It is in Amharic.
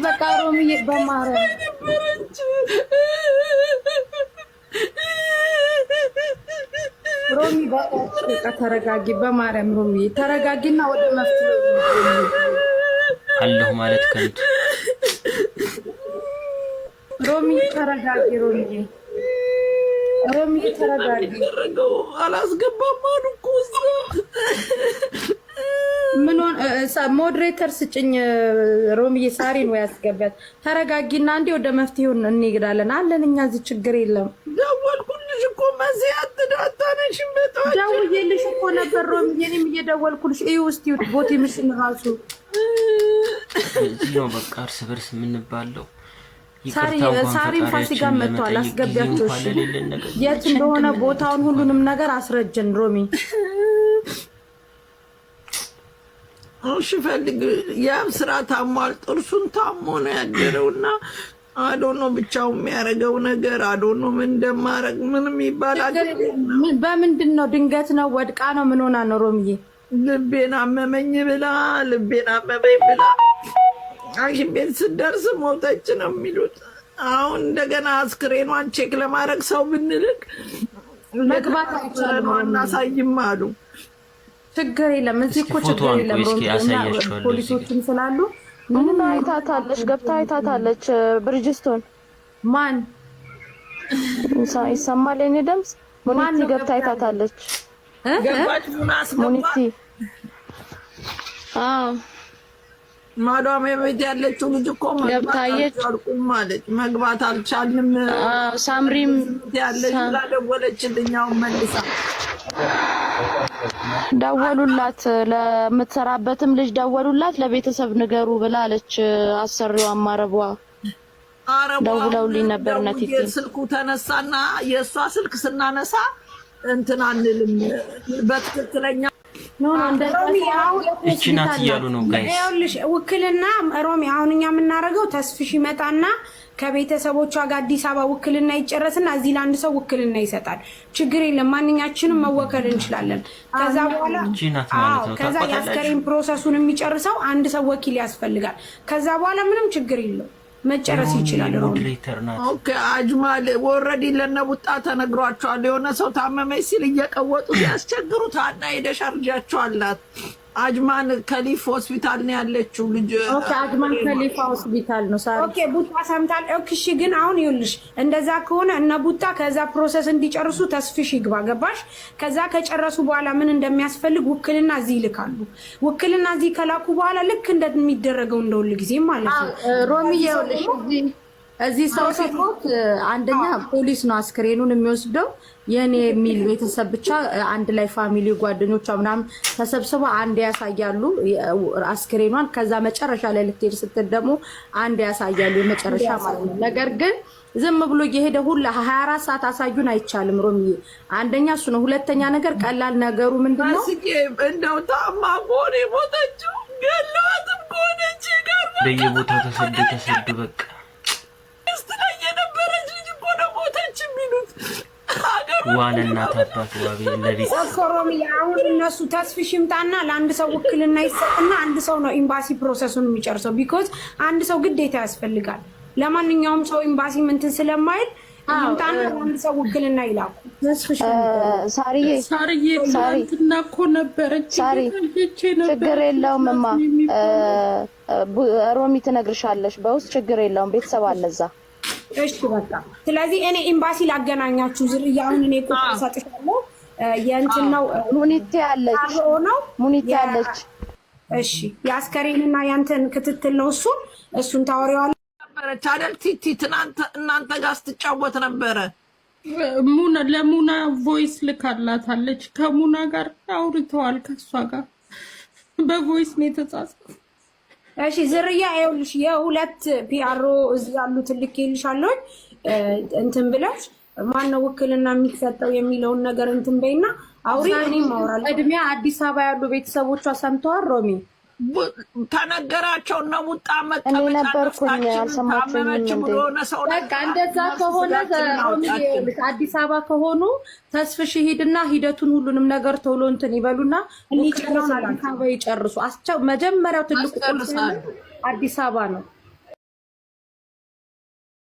በቃ ሮሚዬ በማርያም ሮሚ በቃ ተረጋጊ፣ በማርያም ሮሚዬ ተረጋጊና ወደ መፍትሄ አለሁ ማለት ከንቱ ሮሚ ተረጋጊ፣ ሮሚ ተረጋጊ። አላስገባም አሉ እኮ ምን ሞዴሬተር ስጭኝ ሮሚዬ፣ ሳሪን ወይ አስገቢያት። ተረጋጊና እንዴ ወደ መፍትሄው እንሄዳለን አለን። እኛ እዚህ ችግር የለም። ደወልኩልሽ እኮ መሲያ አታነሽም። በጣም ደውዬልሽ እኮ ነበር ሮሚዬ፣ እኔም እየደወልኩልሽ። እዩ እስቲ ቦቴ ምሽን ራሱ እዚህ ነው በቃ እርስ በርስ የምንባለው። ሳሪን ፋሲካ መጥቷል፣ አስገቢያቸው። የት እንደሆነ ቦታውን ሁሉንም ነገር አስረጀን ሮሚ። እሺ ፈልግ። ያም ስራ ታሟል፣ ጥርሱን ታሞ ነው ያደረውና አዶኖ ብቻው የሚያደርገው ነገር አዶኖ ምን እንደማረግ ምንም ይባላል። በምንድን ነው? ድንገት ነው? ወድቃ ነው? ምን ሆና ነው ሮሚዬ? ልቤን አመመኝ ብላ ሐኪም ቤት ስደርስ ሞተች ነው የሚሉት። አሁን እንደገና አስክሬኗን ቼክ ለማድረግ ሰው ብንልክ መግባት አይቻልም፣ አናሳይም አሉ። ችግር የለም፣ እዚህ እኮ ችግር የለም። ፖሊሶችም ስላሉ ምንም አይታታለች፣ ገብታ አይታታለች። ብርጅስቶን ማን ይሰማል? የኔ ድምፅ ሙኒቲ ገብታ አይታታለች። ገባች ሙኒቲ ማዳም ቤት ያለችው ልጅ እኮ ገብታየች ማለት መግባት አልቻልንም። ሳምሪም ያለች ደወለችልኛው መልሳ ደወሉላት፣ ለምትሰራበትም ልጅ ደወሉላት። ለቤተሰብ ንገሩ ብላለች አሰሪው አማረቧ ደውለውልኝ ነበር። ነቲቲ ስልኩ ተነሳና የእሷ ስልክ ስናነሳ እንትን አንልም በትክክለኛ እቺ ናት እያሉ ነው ጋይስ። ይኸውልሽ ውክልና ሮሚ፣ አሁን እኛ የምናደርገው ተስፍሽ ይመጣና ከቤተሰቦቿ ጋር አዲስ አበባ ውክልና ይጨረስና እዚህ ለአንድ ሰው ውክልና ይሰጣል። ችግር የለም፣ ማንኛችንም መወከል እንችላለን። ከዛ በኋላ ከዛ የአስከሬን ፕሮሰሱን የሚጨርሰው አንድ ሰው ወኪል ያስፈልጋል። ከዛ በኋላ ምንም ችግር የለው መጨረስ ይችላል። ኦኬ አጅማል ወረዲ ለነቡጣ ተነግሯቸዋል። የሆነ ሰው ታመመች ሲል እየቀወጡ ያስቸግሩት። አና ሄደሽ አርጃቸዋላት። አጅማን ከሊፍ ሆስፒታል ነው ያለችው ልጅ። ኦኬ አጅማን ከሊፍ ሆስፒታል ነው ሳሪ። ኦኬ ቡጣ ሰምታል። ኦኬ እሺ፣ ግን አሁን ይኸውልሽ እንደዛ ከሆነ እነ ቡጣ ከዛ ፕሮሰስ እንዲጨርሱ ተስፍሽ ይግባ። ገባሽ? ከዛ ከጨረሱ በኋላ ምን እንደሚያስፈልግ ውክልና እዚህ ይልካሉ። ውክልና እዚህ ከላኩ በኋላ ልክ እንደሚደረገው እንደሁል ጊዜ ማለት ነው። ሮሚ ይኸውልሽ እዚህ ሰው ሲሞት አንደኛ ፖሊስ ነው አስክሬኑን የሚወስደው። የኔ የሚል ቤተሰብ ብቻ አንድ ላይ ፋሚሊ ጓደኞቿ ምናምን ተሰብስበው አንድ ያሳያሉ አስክሬኗን። ከዛ መጨረሻ ላይ ልትሄድ ስትል ደግሞ አንድ ያሳያሉ የመጨረሻ ማለት ነው። ነገር ግን ዝም ብሎ እየሄደ ሁላ 24 ሰዓት አሳዩን አይቻልም ሮሚዬ። አንደኛ እሱ ነው። ሁለተኛ ነገር ቀላል ነገሩ ምንድነው? እንደው ታማ ሆነ ሞተችው ገለዋትም ሆነች ጋር በየቦታው ተሰዱ በቃ ዋለና ታባቱ ዋቢ ለቢስ ሮሚ። አሁን እነሱ ተስፍሽ ይምጣና ለአንድ ሰው ውክልና ይሰጥና አንድ ሰው ነው ኤምባሲ ፕሮሰሱን የሚጨርሰው። ቢኮዝ አንድ ሰው ግዴታ ያስፈልጋል። ለማንኛውም ሰው ኤምባሲ ምንትን ስለማይል ይምጣና ለአንድ ሰው ውክልና ይላኩ። ተስፍሽ ሳሪዬ ትናንትና እኮ ነበረች። ሳሪ ችግር የለውም እማ ሮሚ ትነግርሻለች በውስጥ ችግር የለውም። ቤተሰብ አለ እዛ። እሺ በቃ ስለዚህ እኔ ኤምባሲ ላገናኛችሁ። ዝርያ አሁን እኔ ቁጥር ሰጥሻለሁ። የእንትን ነው ሙኒቲ አለች። እሺ የአስከሬንና ያንተን ክትትል ነው። እሱን ታወሪዋለሽ ነበረች አይደል? ቲቲ ትናንት እናንተ ጋር ስትጫወት ነበረ። ለሙና ቮይስ ልካላታለች። ከሙና ጋር አውርተዋል። ከሷ ጋር በቮይስ ነው የተጻጻፈው። እሺ ዝርያ ይኸውልሽ የሁለት ፒአሮ እዚህ ያሉት ልኬልሻለሁ። እንትን ብለሽ ማነው ውክልና የሚሰጠው የሚለውን ነገር እንትን በይና አውሪ። እኔም አወራለሁ። እድሜያ አዲስ አበባ ያሉ ቤተሰቦቿ ሰምተዋል ሮሚ? ተነገራቸው ነው ሙጣ እኔ ነበርኩኝ አልሰማችሁም እንዴ? በቃ እንደዛ ከሆነ አዲስ አበባ ከሆኑ ተስፍሽ ሂድና ሂደቱን ሁሉንም ነገር ቶሎ እንትን ይበሉና ይጨርሱ። መጀመሪያው ትልቁ አዲስ አበባ ነው።